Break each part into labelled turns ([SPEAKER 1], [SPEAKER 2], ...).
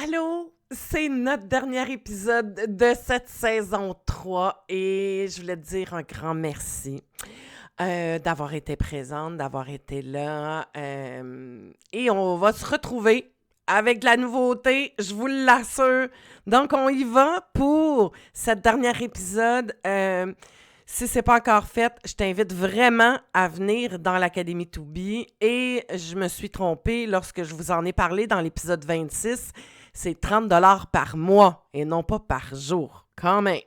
[SPEAKER 1] Allô, c'est notre dernier épisode de cette saison 3 et je voulais te dire un grand merci d'avoir été présente, d'avoir été là. Et on va se retrouver avec de la nouveauté, je vous l'assure. Donc, on y va pour cette dernier épisode. Si c'est pas encore fait, je t'invite vraiment à venir dans l'Académie To Be. Et je me suis trompée lorsque je vous en ai parlé dans l'épisode 26. C'est 30 $ par mois et non pas par jour, quand même.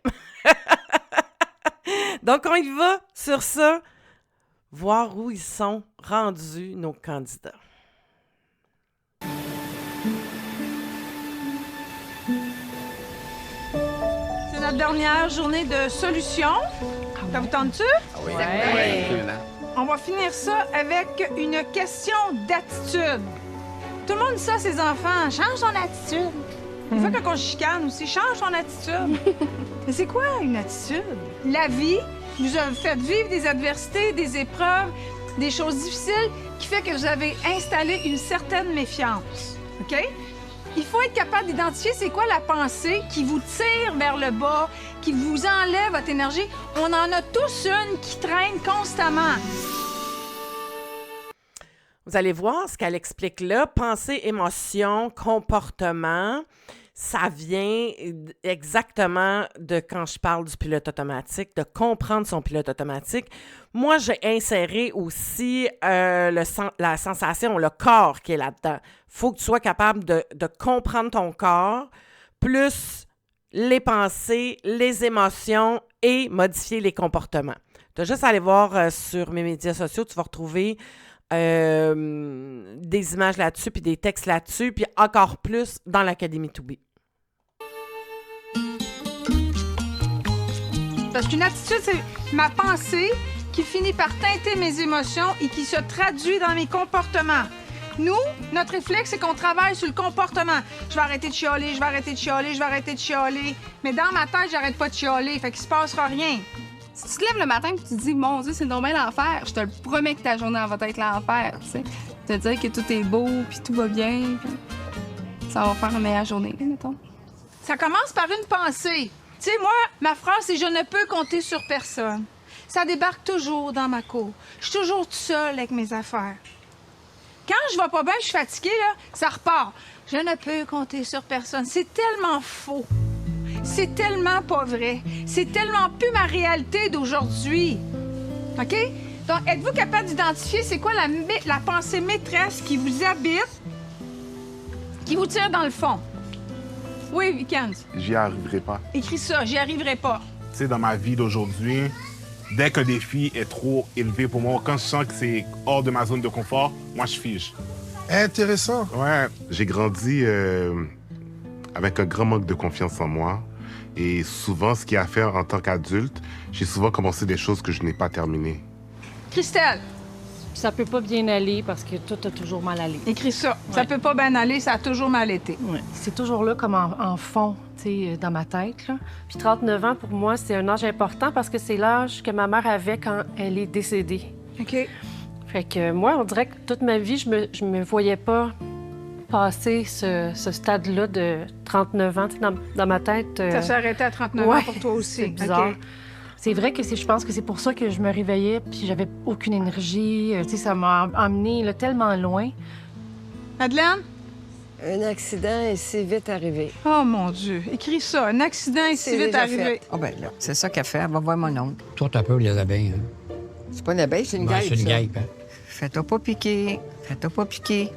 [SPEAKER 1] Donc, on y va sur ça, voir où ils sont rendus, nos candidats.
[SPEAKER 2] C'est notre dernière journée de solution. Ça vous tente-tu?
[SPEAKER 3] Oui.
[SPEAKER 2] On va finir ça avec une question d'attitude. Tout le monde dit ça à ses enfants. Change ton attitude. Des fois, quand on chicane aussi, change ton attitude. Mais c'est quoi une attitude? La vie vous a fait vivre des adversités, des épreuves, des choses difficiles qui fait que vous avez installé une certaine méfiance. OK? Il faut être capable d'identifier c'est quoi la pensée qui vous tire vers le bas, qui vous enlève votre énergie. On en a tous une qui traîne constamment.
[SPEAKER 1] Vous allez voir ce qu'elle explique là. Pensée, émotion, comportement. Ça vient exactement de quand je parle du pilote automatique, de comprendre son pilote automatique. Moi, j'ai inséré aussi la sensation, le corps qui est là-dedans. Il faut que tu sois capable de comprendre ton corps, plus les pensées, les émotions et modifier les comportements. Tu as juste à aller voir sur mes médias sociaux, tu vas retrouver des images là-dessus, puis des textes là-dessus, puis encore plus dans l'Académie To Be.
[SPEAKER 2] Parce qu'une attitude, c'est ma pensée qui finit par teinter mes émotions et qui se traduit dans mes comportements. Nous, notre réflexe, c'est qu'on travaille sur le comportement. Je vais arrêter de chialer, je vais arrêter de chialer, je vais arrêter de chialer. Mais dans ma tête, j'arrête pas de chialer, fait qu'il se passera rien.
[SPEAKER 3] Si tu te lèves le matin et tu te dis, mon Dieu, c'est donc bien l'enfer, je te le promets que ta journée va être l'enfer, tu sais. Te dire que tout est beau, puis tout va bien, puis ça va faire une meilleure journée, mettons.
[SPEAKER 2] Ça commence par une pensée. Tu sais, moi, ma phrase, c'est « Je ne peux compter sur personne ». Ça débarque toujours dans ma cour. Je suis toujours toute seule avec mes affaires. Quand je vais pas bien, je suis fatiguée, là, ça repart. « Je ne peux compter sur personne ». C'est tellement faux. C'est tellement pas vrai. C'est tellement plus ma réalité d'aujourd'hui. OK? Donc, êtes-vous capable d'identifier c'est quoi la pensée maîtresse qui vous habite, qui vous tire dans le fond? Oui, Weekend.
[SPEAKER 4] J'y arriverai pas.
[SPEAKER 2] Écris ça, j'y arriverai pas.
[SPEAKER 4] Tu sais, dans ma vie d'aujourd'hui, dès qu'un défi est trop élevé pour moi, quand je sens que c'est hors de ma zone de confort, moi, je fige.
[SPEAKER 5] Intéressant.
[SPEAKER 4] Ouais. J'ai grandi avec un grand manque de confiance en moi. Et souvent, ce qu'il y a à faire en tant qu'adulte, j'ai souvent commencé des choses que je n'ai pas terminées.
[SPEAKER 2] Christelle,
[SPEAKER 6] Ça peut pas bien aller parce que tout a toujours mal allé.
[SPEAKER 2] écris ça. Ça peut pas bien aller, ça a toujours mal été.
[SPEAKER 6] Ouais. C'est toujours là comme en fond, tu sais, dans ma tête, là. Puis 39 ans, pour moi, c'est un âge important parce que c'est l'âge que ma mère avait quand elle est décédée.
[SPEAKER 2] OK.
[SPEAKER 6] Fait que moi, on dirait que toute ma vie, je me voyais pas passer ce stade-là de 39 ans, tu sais, dans ma tête.
[SPEAKER 2] Ça s'est arrêté à 39 ans pour toi aussi.
[SPEAKER 6] C'est bizarre.
[SPEAKER 2] OK.
[SPEAKER 6] C'est vrai que je pense que c'est pour ça que je me réveillais puis j'avais aucune énergie. Tu sais, ça m'a emmenée là, tellement loin.
[SPEAKER 2] Madeleine?
[SPEAKER 7] Un accident est si vite arrivé.
[SPEAKER 2] Oh mon Dieu, écris ça. Un accident est si
[SPEAKER 7] C'est
[SPEAKER 2] vite
[SPEAKER 7] déjà
[SPEAKER 2] arrivé.
[SPEAKER 7] fait. Ah ben là, c'est ça qu'elle fait. Elle va voir mon oncle.
[SPEAKER 8] Toi, t'as peur les abeilles, hein?
[SPEAKER 7] C'est pas une abeille, c'est une
[SPEAKER 8] Ben,
[SPEAKER 7] guêpe,
[SPEAKER 8] c'est une
[SPEAKER 7] ça.
[SPEAKER 8] guêpe, hein?
[SPEAKER 7] Fais-toi pas piquer. Fais-toi pas piquer.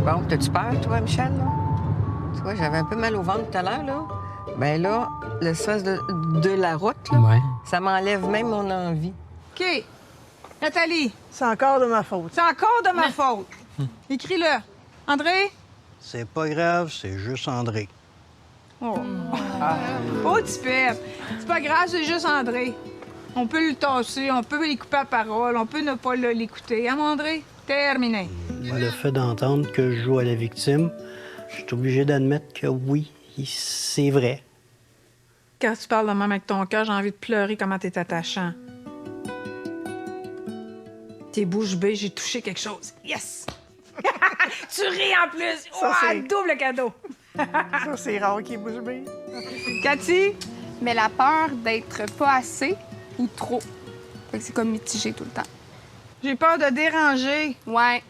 [SPEAKER 7] Bon, t'as-tu peur, toi, Michel, là? Tu vois, j'avais un peu mal au ventre tout à l'heure, là. Ben là, le stress de la route, là,
[SPEAKER 8] Ouais.
[SPEAKER 7] ça m'enlève même mon envie.
[SPEAKER 2] OK. Nathalie,
[SPEAKER 9] C'est encore de ma faute.
[SPEAKER 2] c'est encore de ma faute. Écris-le. André?
[SPEAKER 9] C'est pas grave, c'est juste André.
[SPEAKER 2] Oh. Oh, tipette. C'est pas grave, c'est juste André. On peut le tasser, on peut lui couper la parole, on peut ne pas l'écouter. Hein, mon André? Terminé.
[SPEAKER 9] Le fait d'entendre que je joue à la victime, je suis obligé d'admettre que oui, c'est vrai.
[SPEAKER 2] Quand tu parles de même avec ton cœur, j'ai envie de pleurer comment t'es attachant. T'es bouche bée, j'ai touché quelque chose. Yes! Tu ris en plus!
[SPEAKER 5] Ça,
[SPEAKER 2] Ouah,
[SPEAKER 5] c'est-
[SPEAKER 2] double cadeau!
[SPEAKER 5] Ça, c'est rare qu'il bouge bien.
[SPEAKER 2] Cathy?
[SPEAKER 3] Mais la peur d'être pas assez ou trop. Fait que c'est comme mitigé tout le temps.
[SPEAKER 2] J'ai peur de déranger.
[SPEAKER 3] Ouais.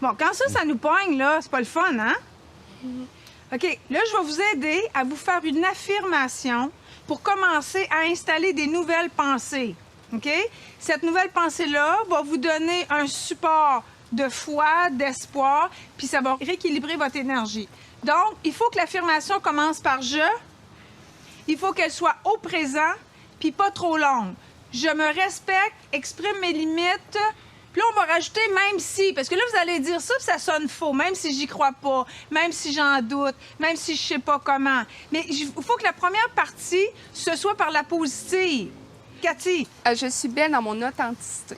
[SPEAKER 2] Bon, quand ça nous pogne, là, c'est pas le fun, hein? OK, là, je vais vous aider à vous faire une affirmation pour commencer à installer des nouvelles pensées. OK? Cette nouvelle pensée-là va vous donner un support de foi, d'espoir, puis ça va rééquilibrer votre énergie. Donc, il faut que l'affirmation commence par « je ». Il faut qu'elle soit au présent, puis pas trop longue. Je me respecte, exprime mes limites. Puis là, on va rajouter « même si », parce que là, vous allez dire ça, puis ça sonne faux, même si j'y crois pas, même si j'en doute, même si je sais pas comment. Mais il faut que la première partie, ce soit par la positive. Cathy,
[SPEAKER 3] Je suis belle dans mon authenticité.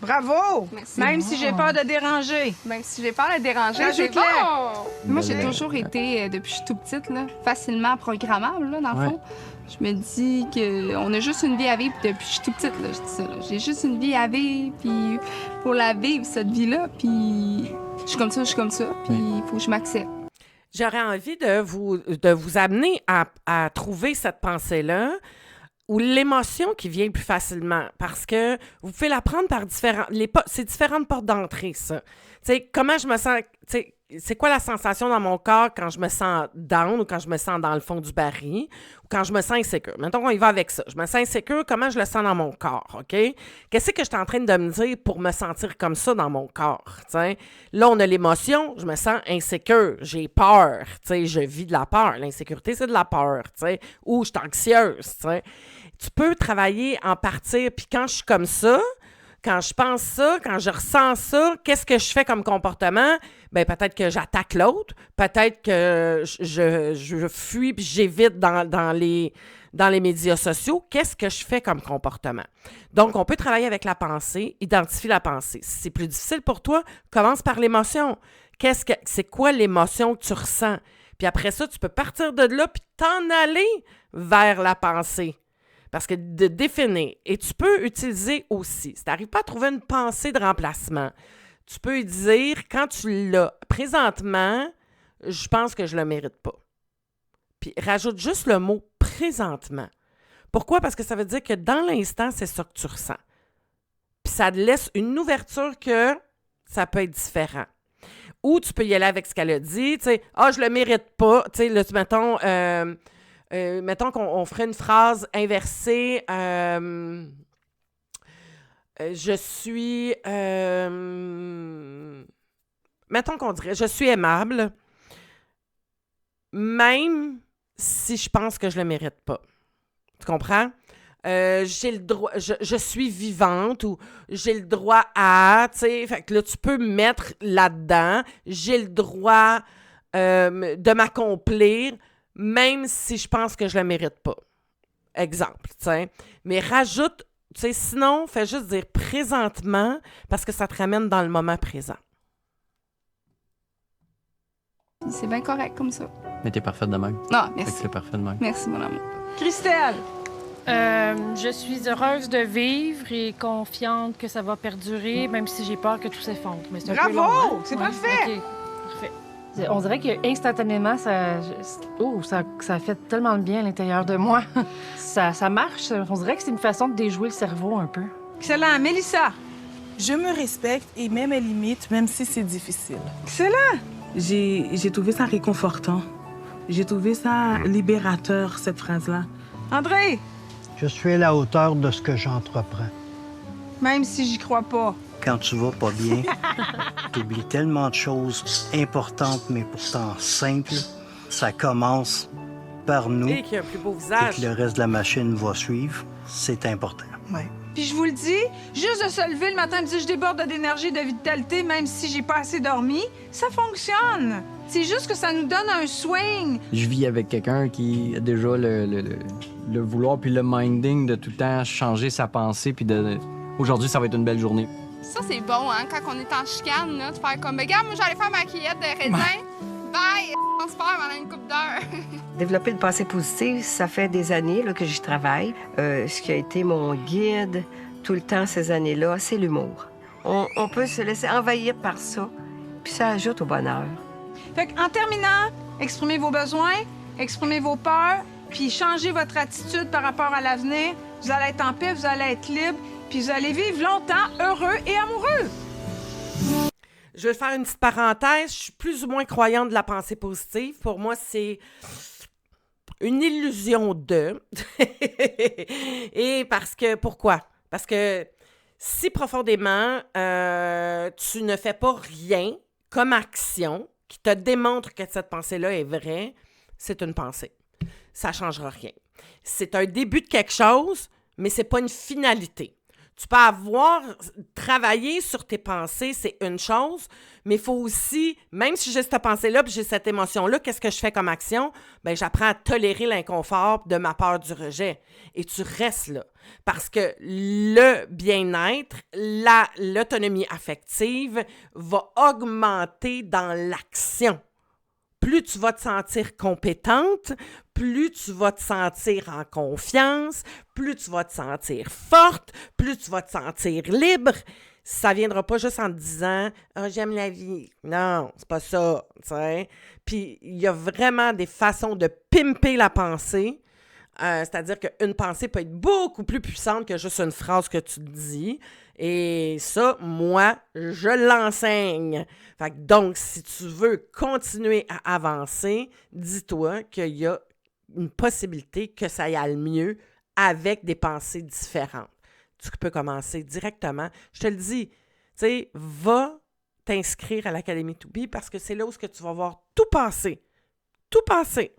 [SPEAKER 2] bravo!
[SPEAKER 3] Merci.
[SPEAKER 2] Même si j'ai peur de déranger.
[SPEAKER 3] Même si j'ai peur de déranger, c'est
[SPEAKER 2] Rajoute-le.
[SPEAKER 3] bon! Moi, j'ai toujours été, depuis que je suis toute petite, là, facilement programmable, là, dans le fond. Je me dis qu'on a juste une vie à vivre depuis que je suis toute petite, là, je dis ça. Là. J'ai juste une vie à vivre, puis pour la vivre, cette vie-là, puis je suis comme ça, puis il faut que je m'accepte.
[SPEAKER 1] J'aurais envie de vous amener à trouver cette pensée-là ou l'émotion qui vient plus facilement, parce que vous pouvez la prendre par c'est différentes portes d'entrée, ça. Tu sais, comment je me sens, tu sais, c'est quoi la sensation dans mon corps quand je me sens down ou quand je me sens dans le fond du baril ou quand je me sens insécure. Mettons qu'on y va avec ça. Je me sens insécure, comment je le sens dans mon corps, OK? Qu'est-ce que je suis en train de me dire pour me sentir comme ça dans mon corps, t'sais? Là, on a l'émotion, je me sens insécure, j'ai peur, t'sais, je vis de la peur. L'insécurité, c'est de la peur, t'sais, ou je suis anxieuse, t'sais. Tu peux travailler en partir, puis quand je suis comme ça, quand je pense ça, quand je ressens ça, qu'est-ce que je fais comme comportement? Bien, peut-être que j'attaque l'autre, peut-être que je fuis puis j'évite dans les médias sociaux. Qu'est-ce que je fais comme comportement? Donc, on peut travailler avec la pensée, identifier la pensée. Si c'est plus difficile pour toi, commence par l'émotion. C'est quoi l'émotion que tu ressens? Puis après ça, tu peux partir de là puis t'en aller vers la pensée. Parce que de définir, et tu peux utiliser aussi, si tu n'arrives pas à trouver une pensée de remplacement, tu peux dire, quand tu l'as, présentement, je pense que je ne le mérite pas. Puis rajoute juste le mot « présentement ». Pourquoi? Parce que ça veut dire que dans l'instant, c'est ça que tu ressens. Puis ça te laisse une ouverture que ça peut être différent. Ou tu peux y aller avec ce qu'elle a dit, tu sais, « Ah, je le mérite pas », tu sais, là, mettons qu'on ferait une phrase inversée. Je suis... mettons qu'on dirait, je suis aimable, même si je pense que je le mérite pas. Tu comprends? J'ai le droit, je suis vivante ou j'ai le droit à, tu sais, fait que là, tu peux mettre là-dedans, j'ai le droit de m'accomplir, même si je pense que je le mérite pas. Exemple, tu sais. Mais rajoute, tu sais, sinon, fais juste dire présentement parce que ça te ramène dans le moment présent.
[SPEAKER 3] C'est bien correct comme ça.
[SPEAKER 8] Mais t'es parfaite de même.
[SPEAKER 3] Non,
[SPEAKER 8] Fait que
[SPEAKER 3] merci.
[SPEAKER 8] c'est parfait de même.
[SPEAKER 3] Merci, mon amour.
[SPEAKER 2] Christelle,
[SPEAKER 6] Je suis heureuse de vivre et confiante que ça va perdurer, même si j'ai peur que tout s'effondre. Mais c'est un peu
[SPEAKER 2] Bravo!
[SPEAKER 6] long, hein?
[SPEAKER 2] C'est
[SPEAKER 6] Ouais,
[SPEAKER 2] parfait!
[SPEAKER 6] OK, parfait. On dirait que instantanément, ça fait tellement de bien à l'intérieur de moi. ça marche. On dirait que c'est une façon de déjouer le cerveau un peu.
[SPEAKER 2] excellent. Mélissa,
[SPEAKER 5] Je me respecte et mets mes limites, même si c'est difficile.
[SPEAKER 2] excellent.
[SPEAKER 10] J'ai trouvé ça réconfortant. J'ai trouvé ça libérateur, cette phrase-là.
[SPEAKER 2] André,
[SPEAKER 9] Je suis à la hauteur de ce que j'entreprends.
[SPEAKER 2] même si j'y crois pas.
[SPEAKER 9] Quand tu vas pas bien, tu oublies tellement de choses importantes, mais pourtant simples. Ça commence par nous
[SPEAKER 1] Et qui a un plus beau
[SPEAKER 9] et
[SPEAKER 1] visage.
[SPEAKER 9] que le reste de la machine va suivre. C'est important.
[SPEAKER 2] Puis je vous le dis, juste de se lever le matin et de dire je déborde d'énergie et de vitalité, même si j'ai pas assez dormi, ça fonctionne. C'est juste que ça nous donne un swing.
[SPEAKER 8] Je vis avec quelqu'un qui a déjà le vouloir puis le minding de tout le temps changer sa pensée puis aujourd'hui, ça va être une belle journée.
[SPEAKER 3] Ça, c'est bon, hein, quand on est en chicane, là, de faire comme, regarde, moi, j'allais faire ma cueillette de raisin. Bye! On se perd pendant une couple d'heures.
[SPEAKER 7] Développer une pensée positive, ça fait des années là, que j'y travaille. Ce qui a été mon guide tout le temps ces années-là, c'est l'humour. On peut se laisser envahir par ça, puis ça ajoute au bonheur.
[SPEAKER 2] Fait en terminant, exprimez vos besoins, exprimez vos peurs, puis changez votre attitude par rapport à l'avenir. Vous allez être en paix, vous allez être libre, puis vous allez vivre longtemps heureux et amoureux.
[SPEAKER 1] Je vais faire une petite parenthèse. Je suis plus ou moins croyante de la pensée positive. Pour moi, c'est une illusion de. Et parce que, pourquoi? Parce que si profondément, tu ne fais pas rien comme action qui te démontre que cette pensée-là est vraie, c'est une pensée. Ça ne changera rien. C'est un début de quelque chose, mais ce n'est pas une finalité. Tu peux avoir travaillé sur tes pensées, c'est une chose, mais il faut aussi, même si j'ai cette pensée-là puis j'ai cette émotion-là, qu'est-ce que je fais comme action? Bien, j'apprends à tolérer l'inconfort de ma peur du rejet. Et tu restes là. Parce que le bien-être, l'autonomie affective va augmenter dans l'action. Plus tu vas te sentir compétente, plus tu vas te sentir en confiance, plus tu vas te sentir forte, plus tu vas te sentir libre. Ça ne viendra pas juste en te disant « Ah, j'aime la vie ». Non, c'est pas ça, tu sais. Puis, il y a vraiment des façons de pimper la pensée. C'est-à-dire qu'une pensée peut être beaucoup plus puissante que juste une phrase que tu te dis. Et ça, moi, je l'enseigne. Fait que donc, si tu veux continuer à avancer, dis-toi qu'il y a une possibilité que ça y aille mieux avec des pensées différentes. Tu peux commencer directement. Je te le dis, tu sais, va t'inscrire à l'Académie To Be parce que c'est là où tu vas voir tout passer. Tout passer.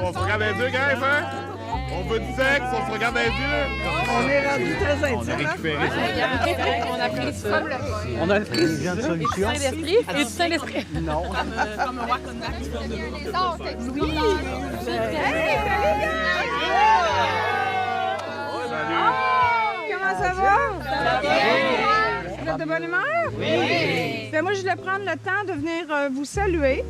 [SPEAKER 4] On se regarde dans les yeux, guys, hein? On veut du sexe, on se regarde dans les yeux.
[SPEAKER 7] On est rendu très intime.
[SPEAKER 4] On a récupéré ça.
[SPEAKER 6] On a pris ça.
[SPEAKER 9] On a pris des gens de solution.
[SPEAKER 6] Saint-Esprit? Et du Saint-Esprit?
[SPEAKER 9] Non.
[SPEAKER 3] Oui!
[SPEAKER 2] Comment ça va? Vous êtes de bonne humeur? Oui! Bien, moi, je voulais prendre le temps de venir vous saluer.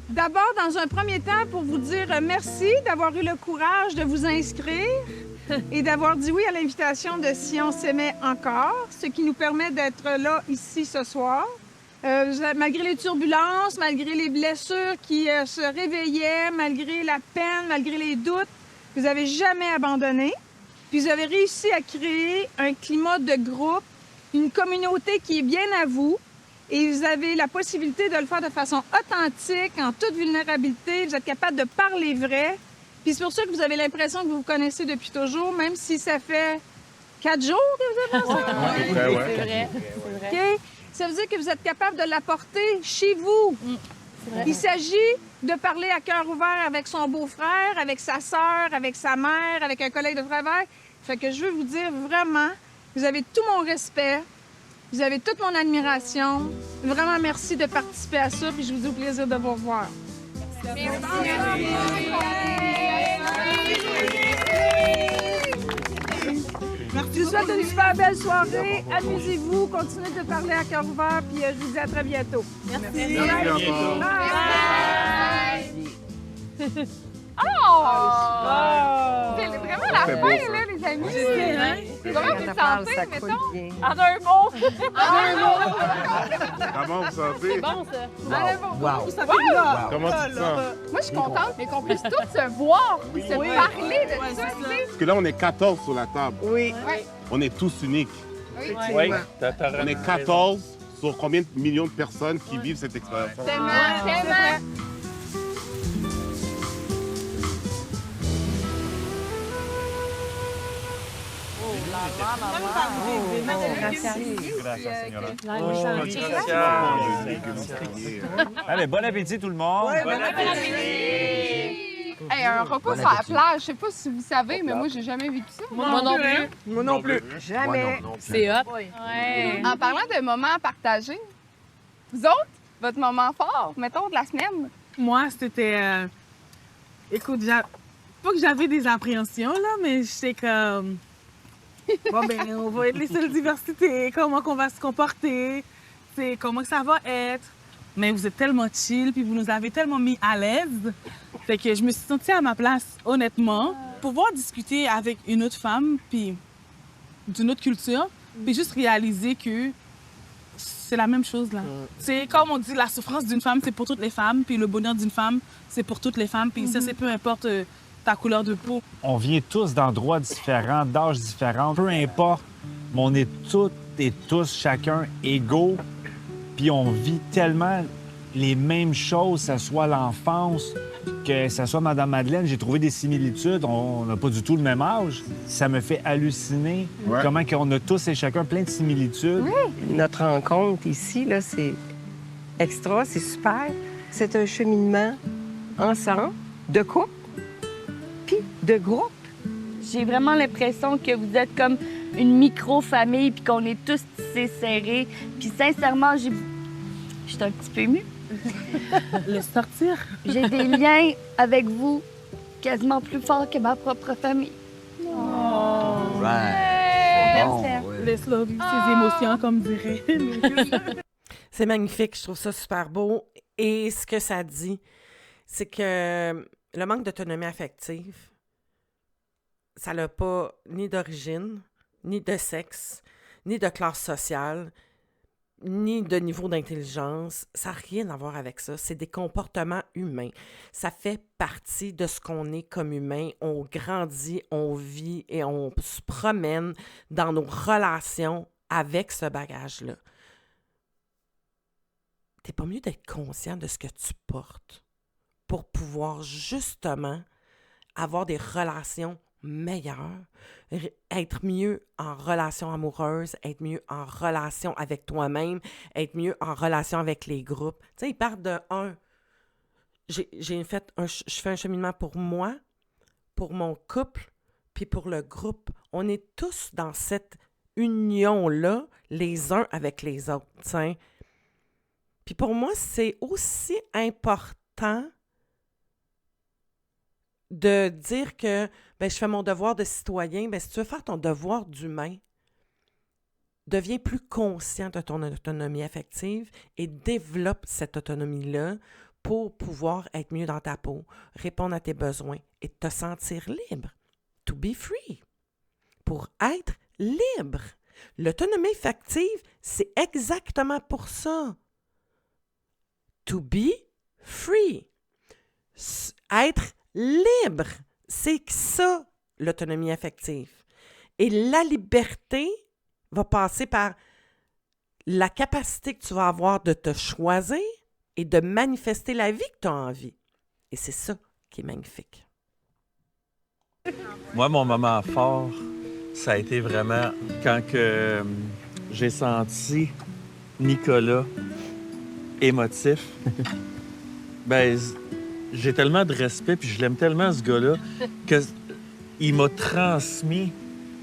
[SPEAKER 2] D'abord, dans un premier temps, pour vous dire merci d'avoir eu le courage de vous inscrire et d'avoir dit oui à l'invitation de Si on s'aimait encore, ce qui nous permet d'être là, ici, ce soir. Malgré les turbulences, malgré les blessures qui se réveillaient, malgré la peine, malgré les doutes, vous n'avez jamais abandonné. Puis vous avez réussi à créer un climat de groupe, une communauté qui est bien à vous. Et vous avez la possibilité de le faire de façon authentique, en toute vulnérabilité. Vous êtes capable de parler vrai. Puis c'est pour ça que vous avez l'impression que vous vous connaissez depuis toujours, même si ça fait 4 jours que vous avez pensé.
[SPEAKER 8] C'est vrai.
[SPEAKER 2] OK? Ça veut dire que vous êtes capable de l'apporter chez vous. Il s'agit de parler à cœur ouvert avec son beau-frère, avec sa sœur, avec sa mère, avec un collègue de travail. Fait que je veux vous dire vraiment, vous avez tout mon respect. Vous avez toute mon admiration. Vraiment, merci de participer à ça, puis je vous dis au plaisir de vous revoir. Merci. Je vous souhaite une super belle soirée. Amusez-vous, continuez de parler à cœur ouvert, puis je vous dis à très bientôt. Merci.
[SPEAKER 3] Oh! C'est vraiment la fin, là, les amis. Comment vous sentez, mettons? En un mot.
[SPEAKER 4] Comment vous sentez?
[SPEAKER 6] C'est bon, ça.
[SPEAKER 4] Wow. Comment tu te sens?
[SPEAKER 3] Moi, je suis contente, mais qu'on puisse tous se voir, puis se parler de ça, tu sais.
[SPEAKER 4] Parce que là, on est 14 sur la table.
[SPEAKER 7] Oui.
[SPEAKER 4] On est tous uniques.
[SPEAKER 3] Oui.
[SPEAKER 4] On est 14 sur combien de millions de personnes qui vivent cette expérience?
[SPEAKER 3] Tellement.
[SPEAKER 11] Allez, bon appétit tout le monde.
[SPEAKER 3] Bon appétit. Hey, un repas sur la plage, je sais pas si vous savez, mais moi, j'ai jamais vécu ça.
[SPEAKER 6] Moi non plus.
[SPEAKER 7] Moi non plus. Jamais.
[SPEAKER 6] C'est hot.
[SPEAKER 3] En parlant de moments partagés, vous autres, Votre moment fort, mettons, de la semaine?
[SPEAKER 10] Moi, c'était... Écoute, pas que j'avais des appréhensions, là, mais j'étais comme... Bon, ben, on va être les seules diversités, comment qu'on va se comporter, c'est comment ça va être. Mais vous êtes tellement chill, puis vous nous avez tellement mis à l'aise. Fait que je me suis sentie à ma place, honnêtement. Pouvoir discuter avec une autre femme, puis d'une autre culture, puis juste réaliser que c'est la même chose, là. C'est comme on dit, la souffrance d'une femme, c'est pour toutes les femmes, puis le bonheur d'une femme, c'est pour toutes les femmes, puis ça, c'est peu importe ta couleur de peau.
[SPEAKER 11] On vient tous d'endroits différents, d'âges différents, peu importe, mais on est toutes et tous, chacun, égaux, puis on vit tellement les mêmes choses, que ce soit l'enfance, que ce soit Madame Madeleine. J'ai trouvé des similitudes, on n'a pas du tout le même âge. Ça me fait halluciner comment on a tous et chacun plein de similitudes.
[SPEAKER 7] Oui. Notre rencontre ici, là, c'est extra, c'est super. C'est un cheminement ensemble, de couple, puis de groupe.
[SPEAKER 12] J'ai vraiment l'impression que vous êtes comme une micro-famille puis qu'on est tous tissés serrés. Puis sincèrement, je suis un petit peu émue.
[SPEAKER 10] Le sortir.
[SPEAKER 12] J'ai des liens avec vous quasiment plus forts que ma propre famille.
[SPEAKER 10] Oh.
[SPEAKER 8] Right.
[SPEAKER 10] Bon, laisse-le vivre ses émotions, comme dirait.
[SPEAKER 1] C'est magnifique, je trouve ça super beau. Et ce que ça dit, c'est que le manque d'autonomie affective, ça n'a pas ni d'origine, ni de sexe, ni de classe sociale, ni de niveau d'intelligence. Ça n'a rien à voir avec ça. C'est des comportements humains. Ça fait partie de ce qu'on est comme humain. On grandit, on vit et on se promène dans nos relations avec ce bagage-là. T'es pas mieux d'être conscient de ce que tu portes pour pouvoir justement avoir des relations meilleures, être mieux en relation amoureuse, être mieux en relation avec toi-même, être mieux en relation avec les groupes. Tu sais, ils partent de un. Je fais un cheminement pour moi, pour mon couple, puis pour le groupe. On est tous dans cette union-là, les uns avec les autres, t'sais. Puis pour moi, c'est aussi important de dire que je fais mon devoir de citoyen. Si tu veux faire ton devoir d'humain, deviens plus conscient de ton autonomie affective et développe cette autonomie-là pour pouvoir être mieux dans ta peau, répondre à tes besoins et te sentir libre. To be free. Pour être libre. L'autonomie affective, c'est exactement pour ça. To be free. Être libre. C'est ça, l'autonomie affective. Et la liberté va passer par la capacité que tu vas avoir de te choisir et de manifester la vie que tu as envie. Et c'est ça qui est magnifique.
[SPEAKER 13] Moi, mon moment fort, ça a été vraiment quand que j'ai senti Nicolas émotif. J'ai tellement de respect puis je l'aime tellement, ce gars-là, qu'il m'a transmis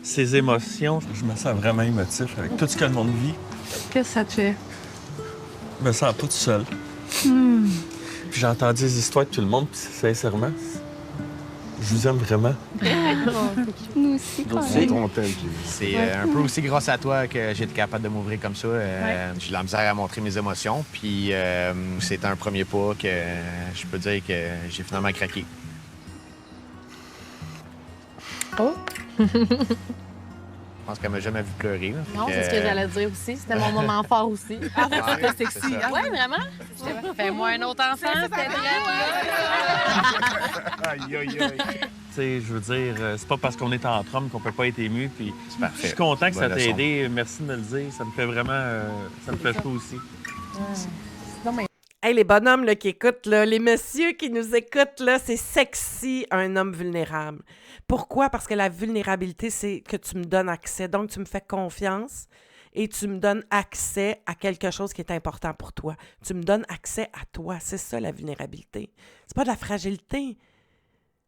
[SPEAKER 13] ses émotions. Je me sens vraiment émotif avec tout ce que le monde vit.
[SPEAKER 3] Qu'est-ce que ça te fait?
[SPEAKER 13] Je me sens pas tout seul. Puis j'ai entendu des histoires de tout le monde, puis sincèrement, je vous aime vraiment.
[SPEAKER 3] Nous aussi, quand
[SPEAKER 13] C'est
[SPEAKER 3] même.
[SPEAKER 14] C'est un peu aussi grâce à toi que j'ai été capable de m'ouvrir comme ça. J'ai de la misère à montrer mes émotions. Puis c'est un premier pas que je peux dire que j'ai finalement craqué.
[SPEAKER 6] Oh!
[SPEAKER 14] Je pense qu'elle m'a jamais vu pleurer. Là.
[SPEAKER 6] Non, c'est ce que j'allais dire aussi. C'était mon moment fort aussi.
[SPEAKER 10] Ah, c'était sexy.
[SPEAKER 6] Ah, ouais, vraiment? Fais-moi un autre enfant, c'était
[SPEAKER 4] Aïe, aïe, aïe.
[SPEAKER 13] Tu sais, je veux dire, c'est pas parce qu'on est entre hommes qu'on peut pas être ému. Puis
[SPEAKER 14] parfait.
[SPEAKER 13] je suis content que ça
[SPEAKER 14] Bonne
[SPEAKER 13] t'ait
[SPEAKER 14] leçon.
[SPEAKER 13] aidé. Merci de me le dire. Ça me fait vraiment... ça me fait chaud aussi.
[SPEAKER 1] Hey, les bonhommes là, qui écoutent, là, les messieurs qui nous écoutent, là, c'est sexy, un homme vulnérable. Pourquoi? Parce que la vulnérabilité, c'est que tu me donnes accès. Donc, tu me fais confiance et tu me donnes accès à quelque chose qui est important pour toi. Tu me donnes accès à toi. C'est ça, la vulnérabilité. C'est pas de la fragilité.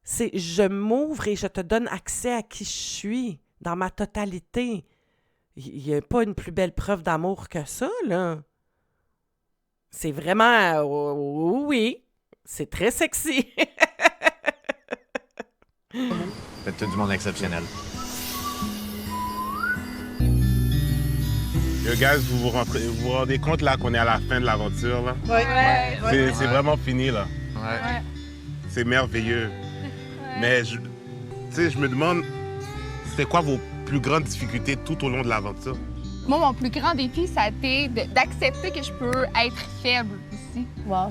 [SPEAKER 1] C'est je m'ouvre et je te donne accès à qui je suis dans ma totalité. Il n'y a pas une plus belle preuve d'amour que ça, là. C'est vraiment... oui, c'est très sexy.
[SPEAKER 14] Faites tout du monde exceptionnel.
[SPEAKER 4] Yo, guys, vous vous rendez compte là qu'on est à la fin de l'aventure, là? C'est vraiment fini, là.
[SPEAKER 14] Ouais.
[SPEAKER 4] C'est merveilleux. Mais, tu sais, je me demande, c'était quoi vos plus grandes difficultés tout au long de l'aventure?
[SPEAKER 3] Moi, mon plus grand défi, ça a été d'accepter que je peux être faible aussi.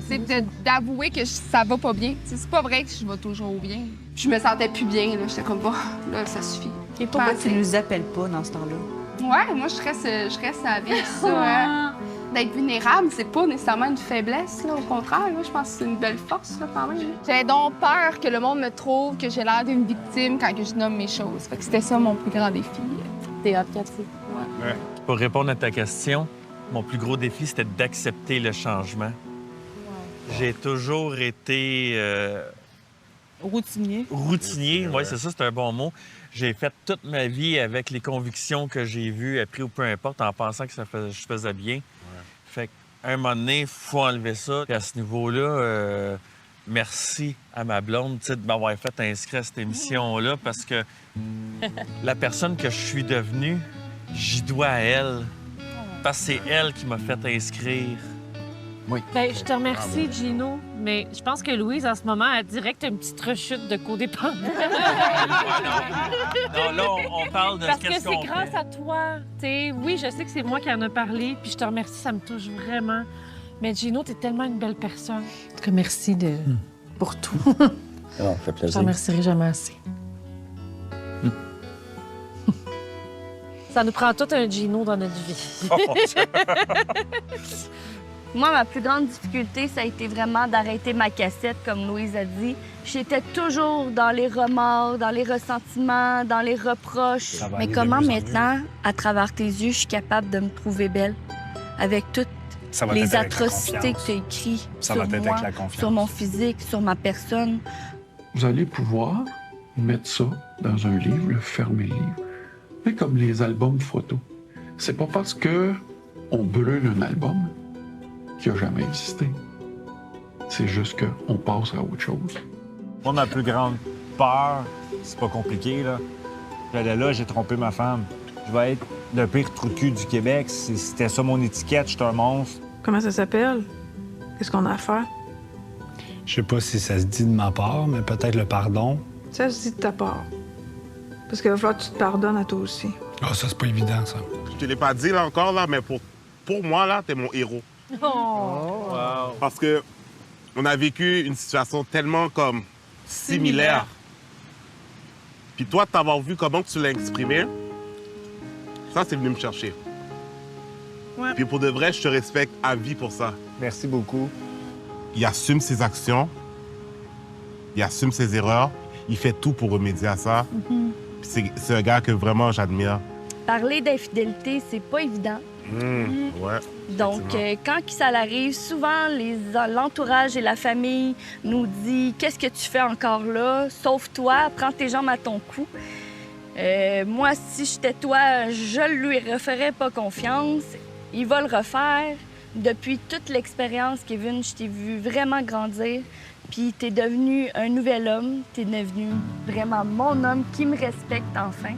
[SPEAKER 3] C'est d'avouer que ça va pas bien. C'est pas vrai que je vais toujours bien. Je me sentais plus bien, là. J'étais comme, bah, là, ça suffit.
[SPEAKER 15] Et pourquoi tu nous appelles pas dans ce temps-là?
[SPEAKER 3] Ouais, moi, je reste avec ça. D'être vulnérable, c'est pas nécessairement une faiblesse, là. Au contraire, là, je pense que c'est une belle force, là, quand même. J'avais donc peur que le monde me trouve que j'ai l'air d'une victime quand que je nomme mes choses. Fait que c'était ça mon plus grand défi. Théâtre, Cathy.
[SPEAKER 13] Ouais. Pour répondre à ta question, mon plus gros défi, c'était d'accepter le changement. J'ai toujours été...
[SPEAKER 10] Routinier.
[SPEAKER 13] Routinier, oui, c'est ça, c'est un bon mot. J'ai fait toute ma vie avec les convictions que j'ai vues, appris ou peu importe, en pensant que je faisais bien. Fait qu'à un moment donné, il faut enlever ça. Puis à ce niveau-là, merci à ma blonde de m'avoir fait inscrire à cette émission-là parce que la personne que je suis devenue, j'y dois à elle. Parce que c'est elle qui m'a fait inscrire.
[SPEAKER 8] Oui.
[SPEAKER 6] Ben, je te remercie, Gino, mais je pense que Louise, en ce moment, a direct une petite rechute de codépendance.
[SPEAKER 13] Non, là, on parle de
[SPEAKER 6] Parce que
[SPEAKER 13] qu'est-ce qu'on
[SPEAKER 6] c'est grâce
[SPEAKER 13] fait.
[SPEAKER 6] à toi. T'sais, oui, je sais que c'est moi qui en ai parlé, puis je te remercie, ça me touche vraiment. Mais Gino, t'es tellement une belle personne. En tout cas, merci pour tout.
[SPEAKER 8] Ça fait
[SPEAKER 6] Je te
[SPEAKER 8] plaisir.
[SPEAKER 6] remercierai jamais assez. Ça nous prend tout un Gino dans notre vie.
[SPEAKER 12] Moi, ma plus grande difficulté, ça a été vraiment d'arrêter ma cassette, comme Louise a dit. J'étais toujours dans les remords, dans les ressentiments, dans les reproches. Mais comment maintenant, à travers tes yeux, je suis capable de me trouver belle? Avec toutes les atrocités que tu as écrites sur moi, sur mon physique, sur ma personne.
[SPEAKER 16] Vous allez pouvoir mettre ça dans un livre, le fermer le livre. Mais comme les albums photos. C'est pas parce que on brûle un album qui a jamais existé. C'est juste qu'on passe à autre chose.
[SPEAKER 11] Moi, ma plus grande peur, c'est pas compliqué, là. J'allais là, j'ai trompé ma femme. Je vais être le pire trou de cul du Québec. C'était ça mon étiquette, je suis un monstre.
[SPEAKER 10] Comment ça s'appelle? Qu'est-ce qu'on a à faire?
[SPEAKER 9] Je sais pas si ça se dit de ma part, mais peut-être le pardon.
[SPEAKER 10] Ça se dit de ta part. Parce qu'il va falloir que tu te pardonnes à toi aussi.
[SPEAKER 16] Ah, ça, c'est pas évident, ça.
[SPEAKER 4] Je te l'ai pas dit là encore, là, mais pour moi, là, t'es mon héros.
[SPEAKER 6] Oh.
[SPEAKER 13] Wow.
[SPEAKER 4] Parce que on a vécu une situation tellement comme similaire. Puis toi, t'avoir vu comment tu l'as exprimé, ça, c'est venu me chercher.
[SPEAKER 10] Ouais.
[SPEAKER 4] Puis pour de vrai, je te respecte à vie pour ça.
[SPEAKER 11] Merci beaucoup.
[SPEAKER 4] Il assume ses actions, il assume ses erreurs, il fait tout pour remédier à ça. Puis c'est un gars que vraiment j'admire.
[SPEAKER 12] Parler d'infidélité, c'est pas évident.
[SPEAKER 4] Ouais.
[SPEAKER 12] Donc, quand ça arrive, souvent, l'entourage et la famille nous dit « Qu'est-ce que tu fais encore là? Sauve-toi, prends tes jambes à ton cou. » Moi, si j'étais toi, je lui referais pas confiance. Il va le refaire. Depuis toute l'expérience, Kevin, je t'ai vu vraiment grandir. Puis t'es devenu un nouvel homme. T'es devenu vraiment mon homme qui me respecte enfin.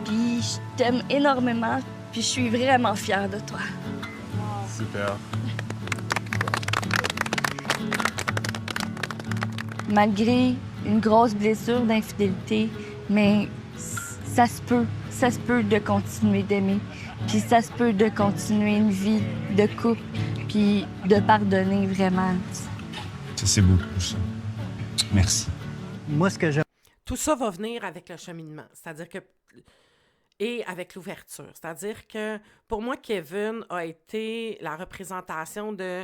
[SPEAKER 12] Puis je t'aime énormément. Puis je suis vraiment fière de toi.
[SPEAKER 4] Super.
[SPEAKER 12] Malgré une grosse blessure d'infidélité, mais ça se peut de continuer d'aimer. Puis ça se peut de continuer une vie de couple, puis de pardonner vraiment.
[SPEAKER 11] Ça, c'est beaucoup, ça. Merci.
[SPEAKER 9] Moi, ce que j'aime...
[SPEAKER 1] Tout ça va venir avec le cheminement. C'est-à-dire que... Et avec l'ouverture. C'est-à-dire que, pour moi, Kevin a été la représentation de...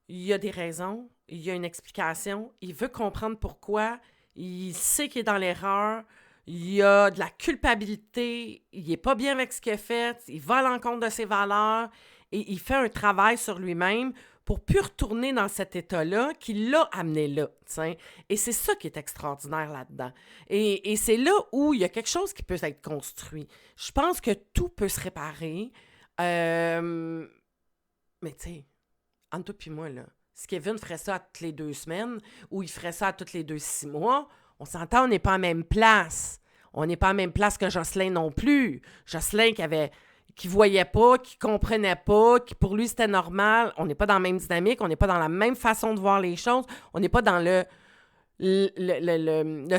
[SPEAKER 1] Il y a des raisons, il y a une explication, il veut comprendre pourquoi, il sait qu'il est dans l'erreur, il y a de la culpabilité, il est pas bien avec ce qu'il a fait, il va à l'encontre de ses valeurs et il fait un travail sur lui-même pour plus retourner dans cet état-là qui l'a amené là. T'sais. Et c'est ça qui est extraordinaire là-dedans. Et c'est là où il y a quelque chose qui peut être construit. Je pense que tout peut se réparer. Mais tu sais, entre toi puis moi, là, si Kevin ferait ça à toutes les 2 semaines ou il ferait ça à toutes les 6 mois, on s'entend, on n'est pas à la même place. On n'est pas à la même place que Jocelyn non plus. Jocelyn qui voyait pas, qui comprenait pas, qui pour lui c'était normal. On n'est pas dans la même dynamique, on n'est pas dans la même façon de voir les choses, on n'est pas dans le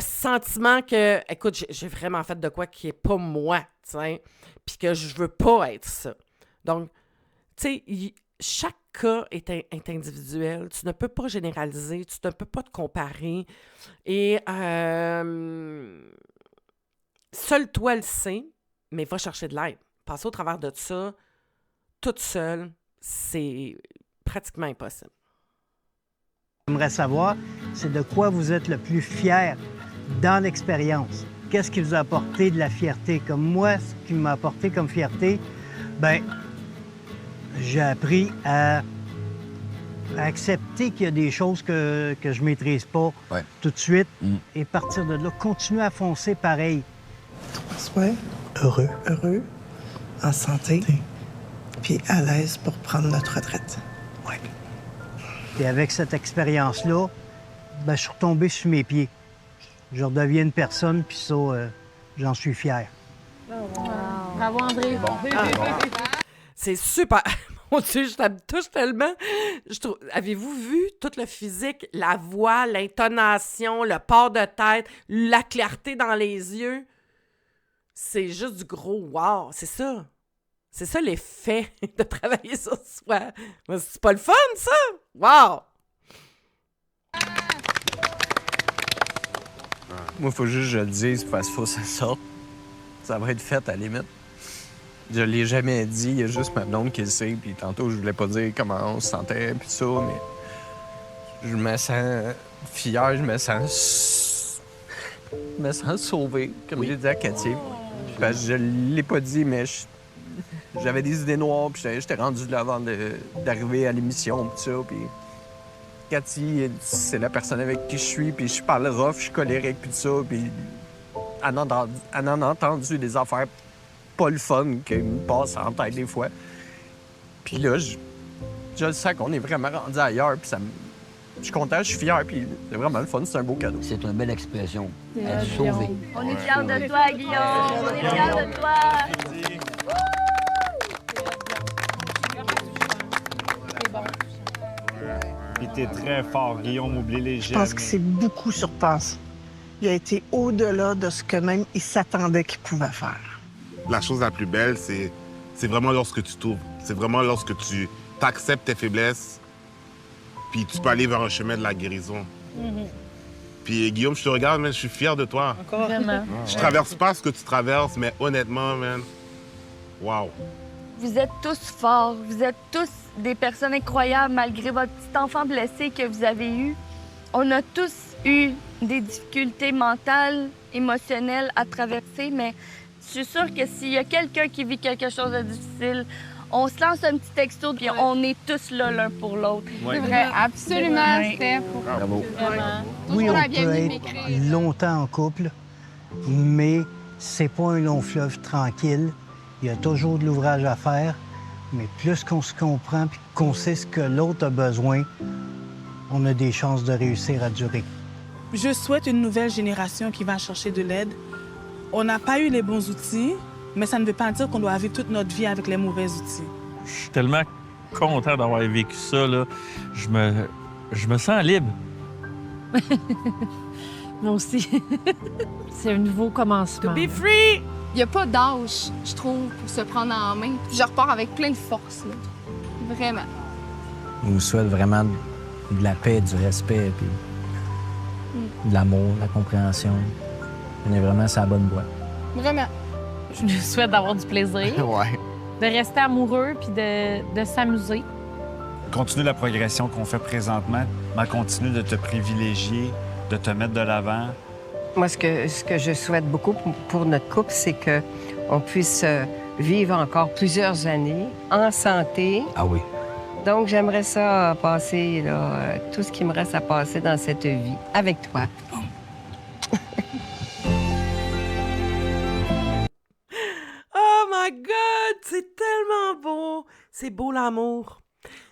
[SPEAKER 1] sentiment que, écoute, j'ai vraiment fait de quoi qui n'est pas moi, tu sais, puis que je veux pas être ça. Donc, tu sais, chaque cas est individuel. Tu ne peux pas généraliser, tu ne peux pas te comparer. Et seul toi le sais, mais va chercher de l'aide. Passer au travers de ça, toute seule, c'est pratiquement impossible.
[SPEAKER 9] J'aimerais savoir, c'est de quoi vous êtes le plus fier dans l'expérience. Qu'est-ce qui vous a apporté de la fierté? Comme moi, ce qui m'a apporté comme fierté, bien, j'ai appris à accepter qu'il y a des choses que je maîtrise pas tout de suite et partir de là, continuer à foncer pareil.
[SPEAKER 17] Sois heureux, en santé, puis à l'aise pour prendre notre retraite.
[SPEAKER 9] Et avec cette expérience-là, ben, je suis retombé sur mes pieds. Je redeviens une personne, puis ça, j'en suis fier.
[SPEAKER 6] Bravo, André.
[SPEAKER 1] C'est super. Mon Dieu, je touche tellement. Avez-vous vu tout le physique, la voix, l'intonation, le port de tête, la clarté dans les yeux? C'est juste du gros wow. C'est ça. C'est ça l'effet de travailler sur soi. C'est pas le fun, ça? Wow!
[SPEAKER 8] Moi, il faut juste que je le dise parce qu'il faut que ça sorte. Ça va être fait à la limite. Je l'ai jamais dit, il y a juste ma blonde qui le sait. Puis tantôt, je voulais pas dire comment on se sentait, puis ça, mais je me sens fier, je me sens sauvé, comme j'ai dit à Cathy. Parce que je l'ai pas dit, mais j'avais des idées noires, puis j'étais rendu là avant d'arriver à l'émission, puis ça, puis Cathy, c'est la personne avec qui je suis, puis je parle rough, je suis colérique, puis ça, puis elle en a entendu des affaires pas le fun qui me passent en tête des fois. Puis là, je sens qu'on est vraiment rendu ailleurs, puis je suis content, je suis fier, puis c'est vraiment le fun, c'est un beau cadeau.
[SPEAKER 18] C'est une belle expression. Être sauvé.
[SPEAKER 12] On est fiers de toi, Guillaume. On est fiers de toi.
[SPEAKER 11] Puis t'es très fort, Guillaume, oublie les
[SPEAKER 17] Je
[SPEAKER 11] gemmes.
[SPEAKER 17] pense que c'est beaucoup surpassé. Il a été au-delà de ce que même il s'attendait qu'il pouvait faire.
[SPEAKER 4] La chose la plus belle, c'est vraiment lorsque tu t'ouvres. C'est vraiment lorsque tu acceptes tes faiblesses, puis tu peux aller vers un chemin de la guérison. Puis Guillaume, je te regarde, man, je suis fier de toi.
[SPEAKER 6] Encore? Vraiment.
[SPEAKER 4] Je traverse pas ce que tu traverses, mais honnêtement, man, wow.
[SPEAKER 12] Vous êtes tous forts. Vous êtes tous des personnes incroyables malgré votre petit enfant blessé que vous avez eu. On a tous eu des difficultés mentales, émotionnelles à traverser, mais je suis sûre que s'il y a quelqu'un qui vit quelque chose de difficile, on se lance un petit texto puis on est tous là l'un pour l'autre.
[SPEAKER 3] C'est vrai, absolument, Steph.
[SPEAKER 8] Bravo.
[SPEAKER 9] Oui,
[SPEAKER 3] Toujours
[SPEAKER 9] on
[SPEAKER 3] la
[SPEAKER 9] peut
[SPEAKER 3] bienvenue
[SPEAKER 9] être
[SPEAKER 3] m'écrire.
[SPEAKER 9] longtemps en couple, mais c'est pas un long fleuve tranquille. Il y a toujours de l'ouvrage à faire, mais plus qu'on se comprend puis qu'on sait ce que l'autre a besoin, on a des chances de réussir à durer.
[SPEAKER 5] Je souhaite une nouvelle génération qui va chercher de l'aide. On n'a pas eu les bons outils, mais ça ne veut pas dire qu'on doit vivre toute notre vie avec les mauvais outils.
[SPEAKER 13] Je suis tellement content d'avoir vécu ça, là. Je me sens libre.
[SPEAKER 6] Moi aussi. C'est un nouveau commencement.
[SPEAKER 1] Be free!
[SPEAKER 3] Il n'y a pas d'âge, je trouve, pour se prendre en main. Puis je repars avec plein de force, là. Vraiment.
[SPEAKER 8] Je vous souhaite vraiment de la paix, du respect, puis de l'amour, de la compréhension. On est vraiment sur la bonne voie.
[SPEAKER 3] Vraiment.
[SPEAKER 6] Je nous souhaite d'avoir du plaisir,
[SPEAKER 8] Ouais.
[SPEAKER 6] de rester amoureux puis de s'amuser.
[SPEAKER 11] Continue la progression qu'on fait présentement, mais continue de te privilégier, de te mettre de l'avant.
[SPEAKER 7] Moi, ce que je souhaite beaucoup pour notre couple, c'est qu'on puisse vivre encore plusieurs années en santé.
[SPEAKER 18] Ah oui.
[SPEAKER 7] Donc, j'aimerais ça passer là, tout ce qui me reste à passer dans cette vie avec toi.
[SPEAKER 1] Oh my God! C'est tellement beau! C'est beau l'amour.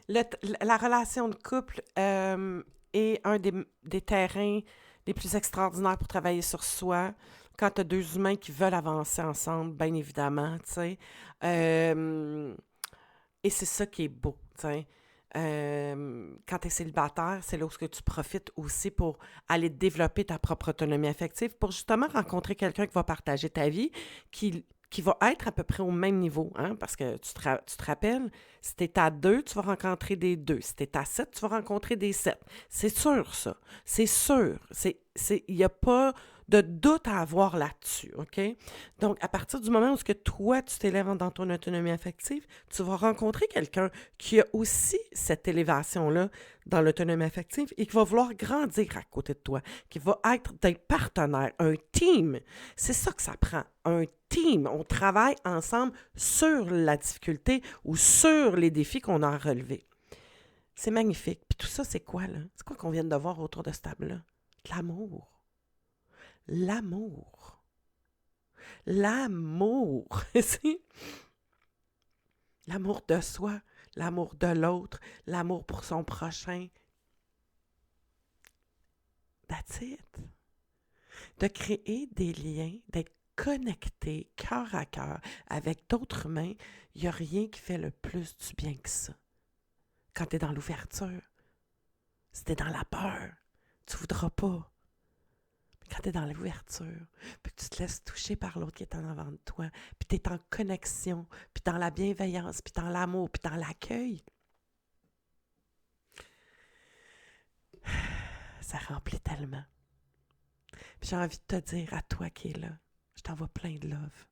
[SPEAKER 1] La relation de couple est un des terrains les plus extraordinaires pour travailler sur soi. Quand tu as deux humains qui veulent avancer ensemble, bien évidemment, tu sais. Et c'est ça qui est beau, tu sais. Quand tu es célibataire, c'est là où tu profites aussi pour aller développer ta propre autonomie affective, pour justement rencontrer quelqu'un qui va partager ta vie, qui va être à peu près au même niveau, hein? Parce que tu te rappelles, si tu es à 2, tu vas rencontrer des 2. Si tu es à 7, tu vas rencontrer des 7. C'est sûr, ça. C'est sûr. Il n'y a pas de doute à avoir là-dessus, OK? Donc, à partir du moment où toi, tu t'élèves dans ton autonomie affective, tu vas rencontrer quelqu'un qui a aussi cette élévation-là dans l'autonomie affective et qui va vouloir grandir à côté de toi, qui va être des partenaires, un team. C'est ça que ça prend, un team. On travaille ensemble sur la difficulté ou sur les défis qu'on a à relever. C'est magnifique. Puis tout ça, c'est quoi, là? C'est quoi qu'on vient de voir autour de cette table-là? De l'amour. L'amour. L'amour. C'est l'amour de soi, l'amour de l'autre, l'amour pour son prochain. That's it. De créer des liens, d'être connecté cœur à cœur avec d'autres humains, il n'y a rien qui fait le plus du bien que ça. Quand tu es dans l'ouverture, si tu es dans la peur, tu ne voudras pas. Quand tu es dans l'ouverture, puis que tu te laisses toucher par l'autre qui est en avant de toi, puis tu es en connexion, puis dans la bienveillance, puis dans l'amour, puis dans l'accueil, ça remplit tellement. Puis j'ai envie de te dire à toi qui es là, je t'envoie plein de love,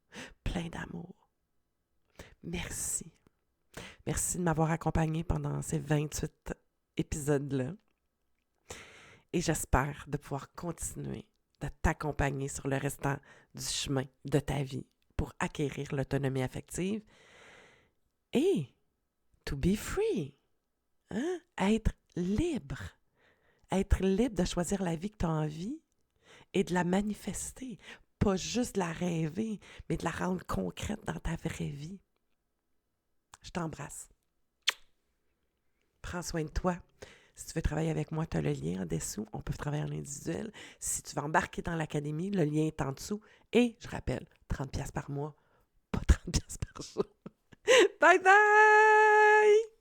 [SPEAKER 1] plein d'amour. Merci. Merci de m'avoir accompagné pendant ces 28 épisodes-là. Et j'espère de pouvoir continuer de t'accompagner sur le restant du chemin de ta vie pour acquérir l'autonomie affective et to be free. Hein? Être libre. Être libre de choisir la vie que tu as envie et de la manifester. Pas juste de la rêver, mais de la rendre concrète dans ta vraie vie. Je t'embrasse. Prends soin de toi. Si tu veux travailler avec moi, tu as le lien en dessous. On peut travailler en individuel. Si tu veux embarquer dans l'académie, le lien est en dessous. Et, je rappelle, 30$ par mois, pas 30$ par jour. Bye bye!